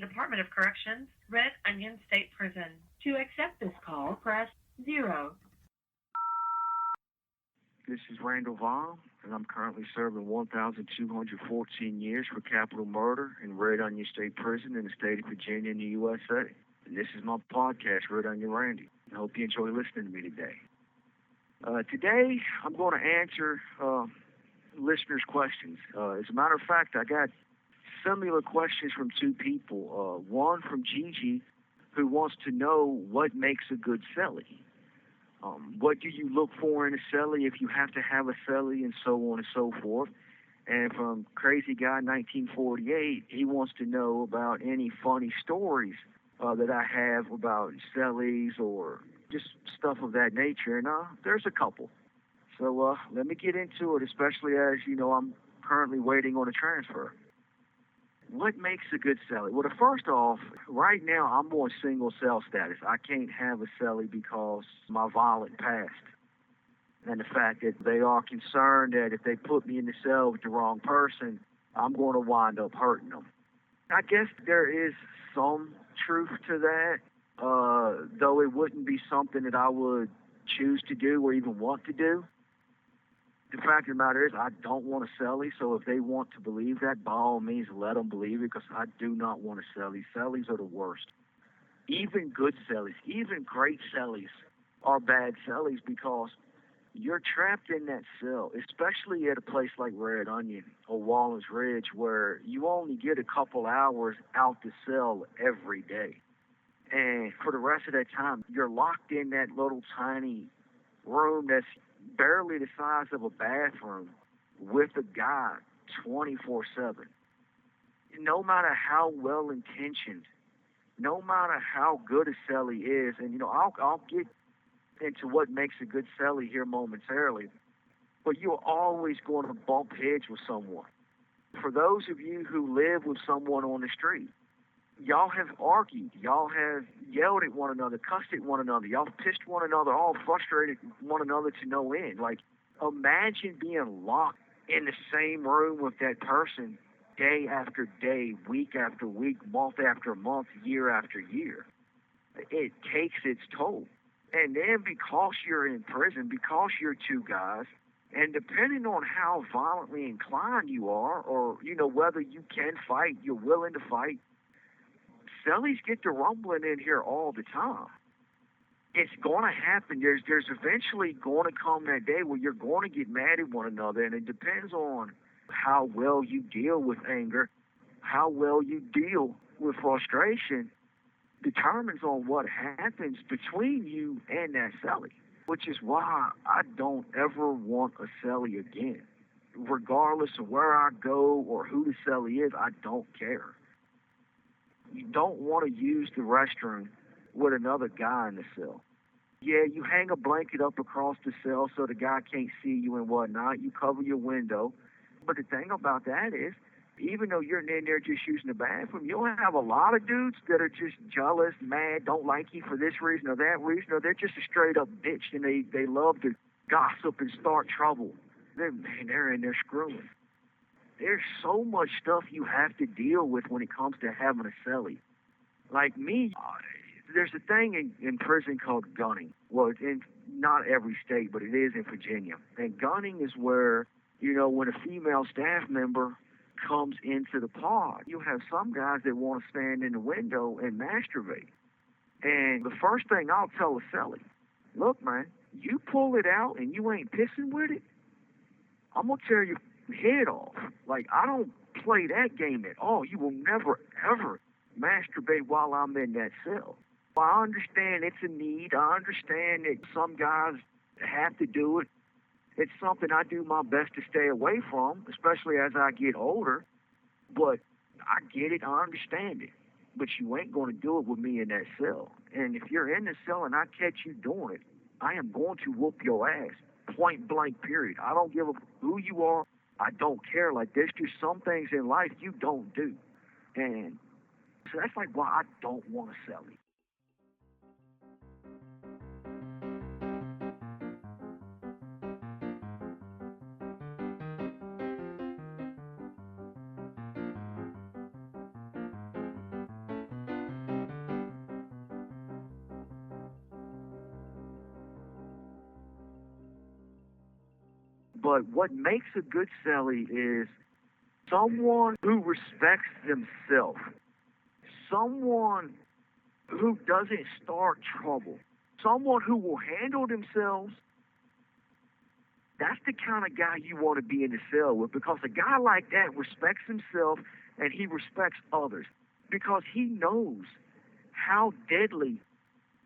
Department of Corrections, Red Onion State Prison. To accept this call, press 0. This is Randall Via, and I'm currently serving 1,214 years for capital murder in Red Onion State Prison in the state of Virginia in the USA. And this is my podcast, Red Onion Randy. I hope you enjoy listening to me today. Today, I'm going to answer listeners' questions. As a matter of fact, I got similar questions from two people. One from Gigi, who wants to know what makes a good cellie. What do you look for in a cellie if you have to have a cellie, and so on and so forth. And from Crazy Guy 1948, he wants to know about any funny stories that I have about cellies or just stuff of that nature. And there's a couple. So let me get into it, especially as, I'm currently waiting on a transfer. What makes a good cellie? Well, first off, right now I'm on single cell status. I can't have a cellie because of my violent past. And the fact that they are concerned that if they put me in the cell with the wrong person, I'm going to wind up hurting them. I guess there is some truth to that, though it wouldn't be something that I would choose to do or even want to do. The fact of the matter is I don't want a cellie, so if they want to believe that, by all means, let them believe it, because I do not want a cellie. Cellies are the worst. Even good cellies, even great cellies are bad cellies because you're trapped in that cell, especially at a place like Red Onion or Wallens Ridge, where you only get a couple hours out the cell every day. And for the rest of that time, you're locked in that little tiny room that's barely the size of a bathroom with a guy 24/7. No matter how well-intentioned, no matter how good a cellie is, and I'll get into what makes a good cellie here momentarily, but you're always going to bump heads with someone. For those of you who live with someone on the street, y'all have argued, y'all have yelled at one another, cussed at one another, y'all pissed one another off, frustrated one another to no end. Like, imagine being locked in the same room with that person day after day, week after week, month after month, year after year. It takes its toll. And then because you're in prison, because you're two guys, and depending on how violently inclined you are, or, whether you can fight, you're willing to fight, cellies get to rumbling in here all the time. It's going to happen. There's eventually going to come that day where you're going to get mad at one another, and it depends on how well you deal with anger, how well you deal with frustration, determines on what happens between you and that cellie, which is why I don't ever want a cellie again. Regardless of where I go or who the cellie is, I don't care. You don't want to use the restroom with another guy in the cell. Yeah, you hang a blanket up across the cell so the guy can't see you and whatnot. You cover your window. But the thing about that is, even though you're in there just using the bathroom, you'll have a lot of dudes that are just jealous, mad, don't like you for this reason or that reason, or they're just a straight-up bitch, and they love to gossip and start trouble. They're in there screwing. There's so much stuff you have to deal with when it comes to having a cellie. Like me, there's a thing in prison called gunning. Well, it's in not every state, but it is in Virginia. And gunning is where, when a female staff member comes into the pod, you have some guys that want to stand in the window and masturbate. And the first thing I'll tell a cellie, look, man, you pull it out and you ain't pissing with it, I'm going to tear your head off. Like, I don't play that game at all. You will never, ever masturbate while I'm in that cell. I understand it's a need. I understand that some guys have to do it. It's something I do my best to stay away from, especially as I get older. But I get it. I understand it. But you ain't going to do it with me in that cell. And if you're in the cell and I catch you doing it, I am going to whoop your ass. Point blank, period. I don't give a who you are. I don't care. Like, there's just some things in life you don't do. And so that's like why I don't want to sell it. But what makes a good cellie is someone who respects themselves, someone who doesn't start trouble, someone who will handle themselves. That's the kind of guy you want to be in the cell with, because a guy like that respects himself and he respects others, because he knows how deadly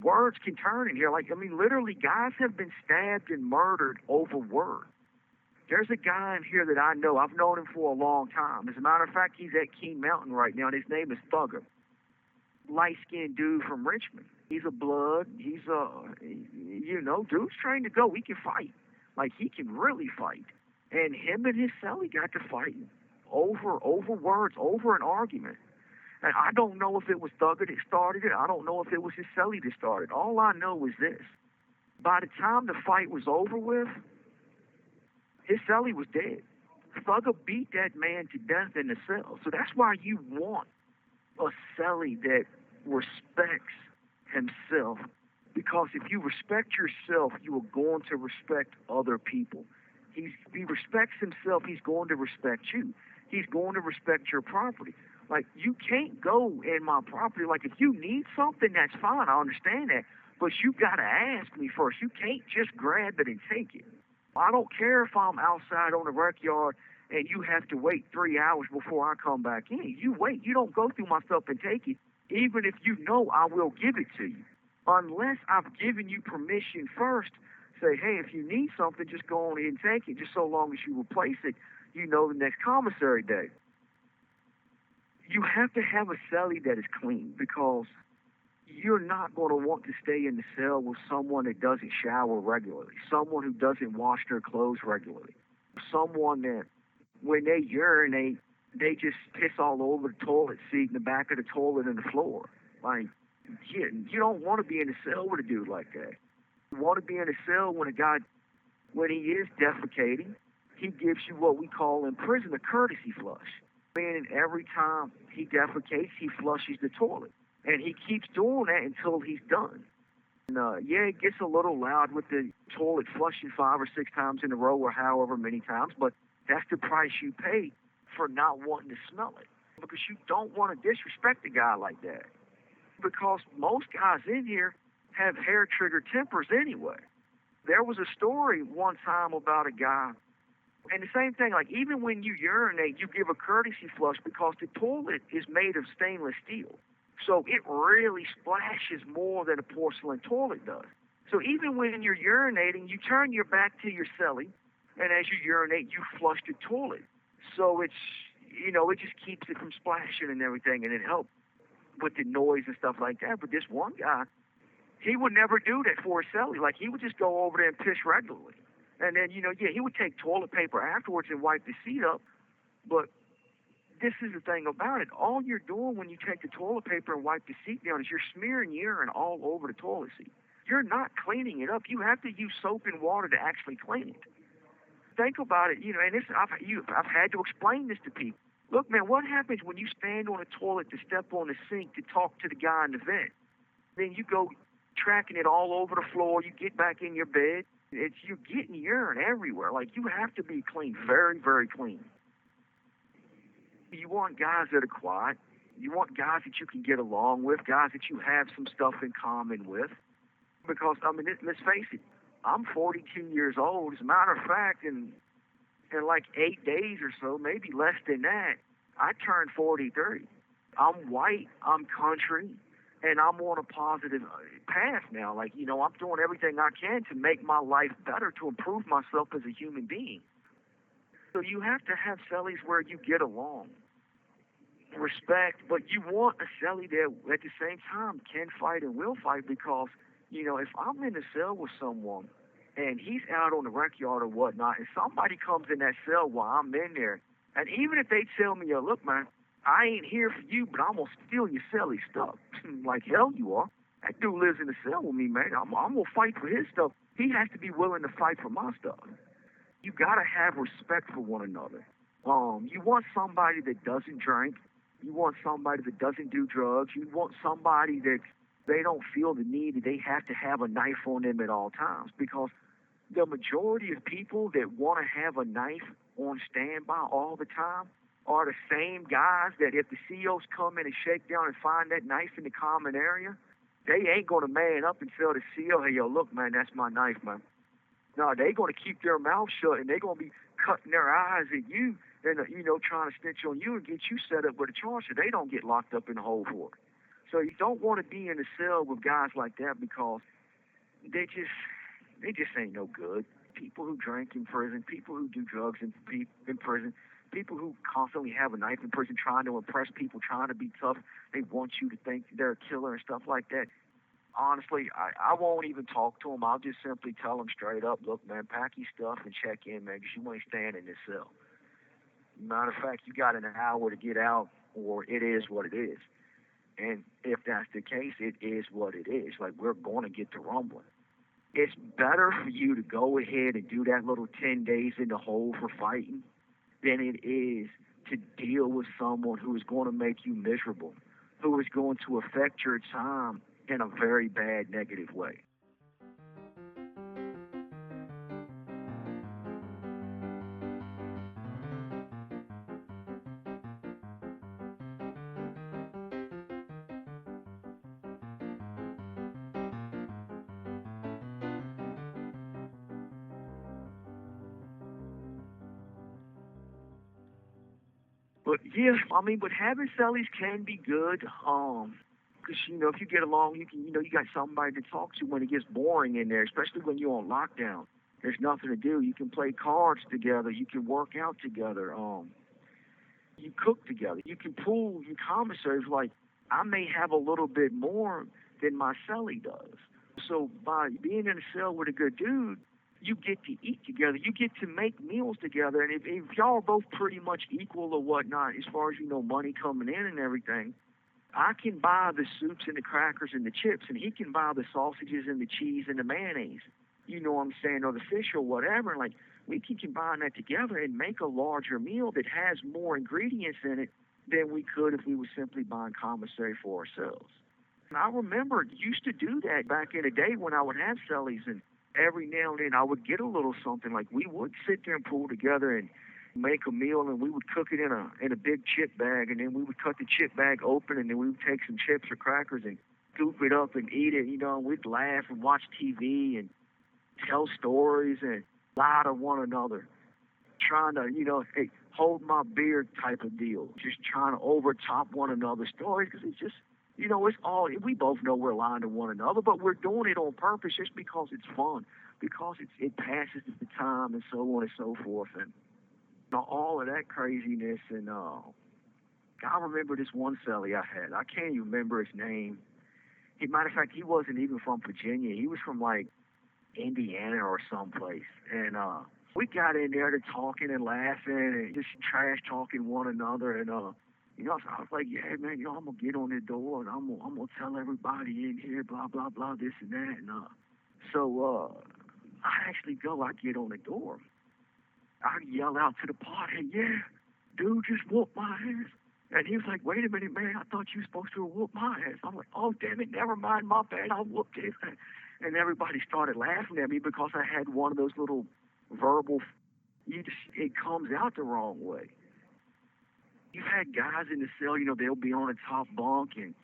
words can turn in here. Like, I mean, literally, guys have been stabbed and murdered over words. There's a guy in here that I know. I've known him for a long time. As a matter of fact, he's at King Mountain right now, and his name is Thugger. Light-skinned dude from Richmond. He's a blood. He's dude's trained to go. He can fight. Like, he can really fight. And him and his cellie got to fighting over words, over an argument. And I don't know if it was Thugger that started it. I don't know if it was his cellie that started. All I know is this. By the time the fight was over with, his cellie was dead. Thugger beat that man to death in the cell. So that's why you want a cellie that respects himself. Because if you respect yourself, you are going to respect other people. He respects himself, he's going to respect you. He's going to respect your property. Like, you can't go in my property. Like, if you need something, that's fine. I understand that. But you got to ask me first. You can't just grab it and take it. I don't care if I'm outside on the rec yard and you have to wait 3 hours before I come back in. You wait. You don't go through my stuff and take it, even if you know I will give it to you. Unless I've given you permission first, say, hey, if you need something, just go on in and take it, just so long as you replace it, the next commissary day. You have to have a cellie that is clean, because you're not going to want to stay in the cell with someone that doesn't shower regularly, someone who doesn't wash their clothes regularly, someone that when they urinate, they just piss all over the toilet seat and the back of the toilet and the floor. Like, you don't want to be in a cell with a dude like that. You want to be in a cell when a guy, when he is defecating, he gives you what we call in prison a courtesy flush. Meaning every time he defecates, he flushes the toilet. And he keeps doing that until he's done. And, it gets a little loud with the toilet flushing 5 or 6 times in a row or however many times, but that's the price you pay for not wanting to smell it. Because you don't want to disrespect a guy like that. Because most guys in here have hair-trigger tempers anyway. There was a story one time about a guy, and the same thing, like, even when you urinate, you give a courtesy flush because the toilet is made of stainless steel. So it really splashes more than a porcelain toilet does. So even when you're urinating, you turn your back to your cellie, and as you urinate, you flush the toilet. So it's, it just keeps it from splashing and everything, and it helps with the noise and stuff like that. But this one guy, he would never do that for a cellie. Like, he would just go over there and piss regularly. And then, he would take toilet paper afterwards and wipe the seat up. But this is the thing about it. All you're doing when you take the toilet paper and wipe the seat down is you're smearing urine all over the toilet seat. You're not cleaning it up. You have to use soap and water to actually clean it. Think about it, and I've had to explain this to people. Look, man, what happens when you stand on a toilet to step on the sink to talk to the guy in the vent? Then you go tracking it all over the floor. You get back in your bed. You're getting urine everywhere. Like, you have to be clean, very, very clean. You want guys that are quiet. You want guys that you can get along with, guys that you have some stuff in common with. Because, let's face it, I'm 42 years old. As a matter of fact, in like 8 days or so, maybe less than that, I turned 43. I'm white, I'm country, and I'm on a positive path now. Like, I'm doing everything I can to make my life better, to improve myself as a human being. So you have to have cellies where you get along, respect, but you want a cellie that at the same time can fight and will fight, because, if I'm in a cell with someone and he's out on the rec yard or whatnot, and somebody comes in that cell while I'm in there, and even if they tell me, look, man, I ain't here for you, but I'm going to steal your cellie stuff. Like, hell you are. That dude lives in the cell with me, man. I'm going to fight for his stuff. He has to be willing to fight for my stuff. You got to have respect for one another. You want somebody that doesn't drink. You want somebody that doesn't do drugs. You want somebody that they don't feel the need that they have to have a knife on them at all times. Because The majority of people that want to have a knife on standby all the time are the same guys that if the CEOs come in and shake down and find that knife in the common area, they ain't going to man up and tell the CEO, hey, yo, look, man, that's my knife, man. No, they going to keep their mouth shut, and they're going to be cutting their eyes at you and, trying to snitch on you and get you set up with a charge so they don't get locked up in the hole for it. So you don't want to be in a cell with guys like that because they just ain't no good. People who drink in prison, people who do drugs in prison, people who constantly have a knife in prison trying to impress people, trying to be tough. They want you to think they're a killer and stuff like that. Honestly, I won't even talk to them. I'll just simply tell them straight up, look, man, pack your stuff and check in, man, because you ain't staying in this cell. Matter of fact, you got an hour to get out, or it is what it is. And if that's the case, it is what it is. Like, we're going to get to rumbling. It's better for you to go ahead and do that little 10 days in the hole for fighting than it is to deal with someone who is going to make you miserable, who is going to affect your time in a very bad, negative way. But yeah, I mean, but having cellies can be good. Because, if you get along, you can, you got somebody to talk to when it gets boring in there, especially when you're on lockdown. There's nothing to do. You can play cards together. You can work out together. You cook together. You can pool your commissaries. Like, I may have a little bit more than my cellie does. So by being in a cell with a good dude, you get to eat together. You get to make meals together. And if y'all are both pretty much equal or whatnot, as far as, money coming in and everything, I can buy the soups and the crackers and the chips, and he can buy the sausages and the cheese and the mayonnaise, you know what I'm saying, or the fish or whatever. Like, we can combine that together and make a larger meal that has more ingredients in it than we could if we were simply buying commissary for ourselves. And I remember used to do that back in the day when I would have cellies, and every now and then I would get a little something. Like, we would sit there and pull together and make a meal, and we would cook it in a big chip bag, and then we would cut the chip bag open, and then we would take some chips or crackers and scoop it up and eat it. And we'd laugh and watch TV and tell stories and lie to one another, trying to, hey, hold my beer type of deal, just trying to overtop one another's stories, because it's just, it's all, we both know we're lying to one another, but we're doing it on purpose just because it's fun, because it passes the time and so on and so forth. And all of that craziness. And I remember this one cellie I had. I can't even remember his name. Matter of fact, he wasn't even from Virginia. He was from, like, Indiana or someplace. And we got in there to talking and laughing and just trash talking one another. And so I was like, yeah, man, I'm gonna get on the door and I'm gonna tell everybody in here, blah blah blah, this and that. And so I actually I get on the door. I yell out to the party, yeah, dude just whooped my ass. And he was like, wait a minute, man, I thought you were supposed to whoop my ass. I'm like, oh, damn it, never mind, my bad, I whooped it. And everybody started laughing at me because I had one of those little verbal, it comes out the wrong way. You've had guys in the cell, they'll be on the top bunk and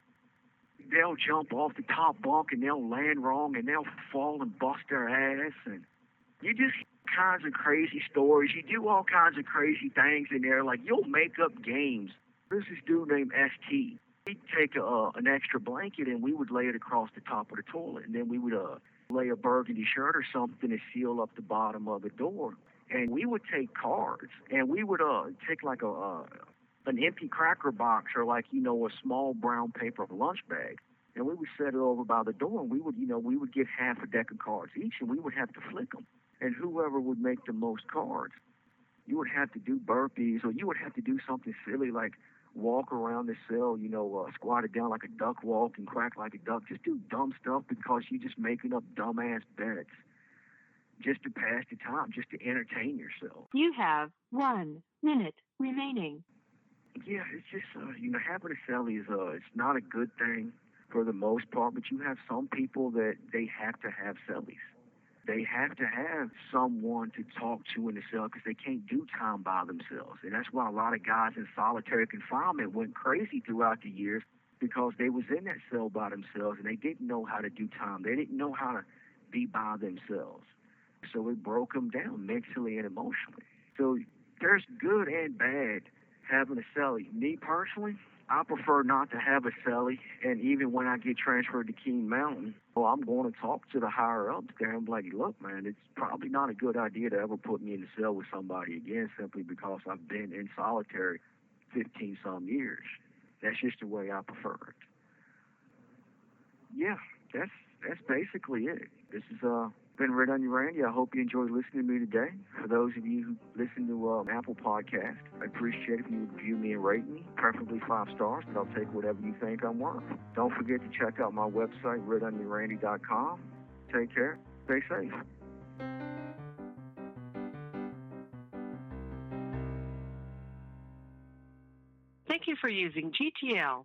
they'll jump off the top bunk and they'll land wrong and they'll fall and bust their ass. And you just kinds of crazy stories. You do all kinds of crazy things in there. Like, you'll make up games. There's this dude named ST. He'd take an extra blanket and we would lay it across the top of the toilet. And then we would lay a burgundy shirt or something to seal up the bottom of the door. And we would take cards and we would take like an empty cracker box or like, a small brown paper lunch bag. And we would set it over by the door and we would get half a deck of cards each and we would have to flick them. And whoever would make the most cards, you would have to do burpees or you would have to do something silly like walk around the cell, squat it down like a duck walk and quack like a duck. Just do dumb stuff because you're just making up dumbass bets just to pass the time, just to entertain yourself. You have 1 minute remaining. Yeah, it's just, having a cellie is, it's not a good thing for the most part, but you have some people that they have to have cellies. They have to have someone to talk to in the cell because they can't do time by themselves. And that's why a lot of guys in solitary confinement went crazy throughout the years, because they was in that cell by themselves and they didn't know how to do time. They didn't know how to be by themselves. So it broke them down mentally and emotionally. So there's good and bad having a cellie. Me personally, I prefer not to have a cellie, and even when I get transferred to King Mountain, well, I'm going to talk to the higher-ups there and be like, look, man, it's probably not a good idea to ever put me in the cell with somebody again simply because I've been in solitary 15-some years. That's just the way I prefer it. Yeah, that's basically it. This has been Red Onion Randy. I hope you enjoyed listening to me today. For those of you who listen to Apple Podcast, I appreciate if you would review me and rate me, preferably 5 stars, but I'll take whatever you think I'm worth. Don't forget to check out my website, redonionrandy.com. Take care. Stay safe. Thank you for using GTL.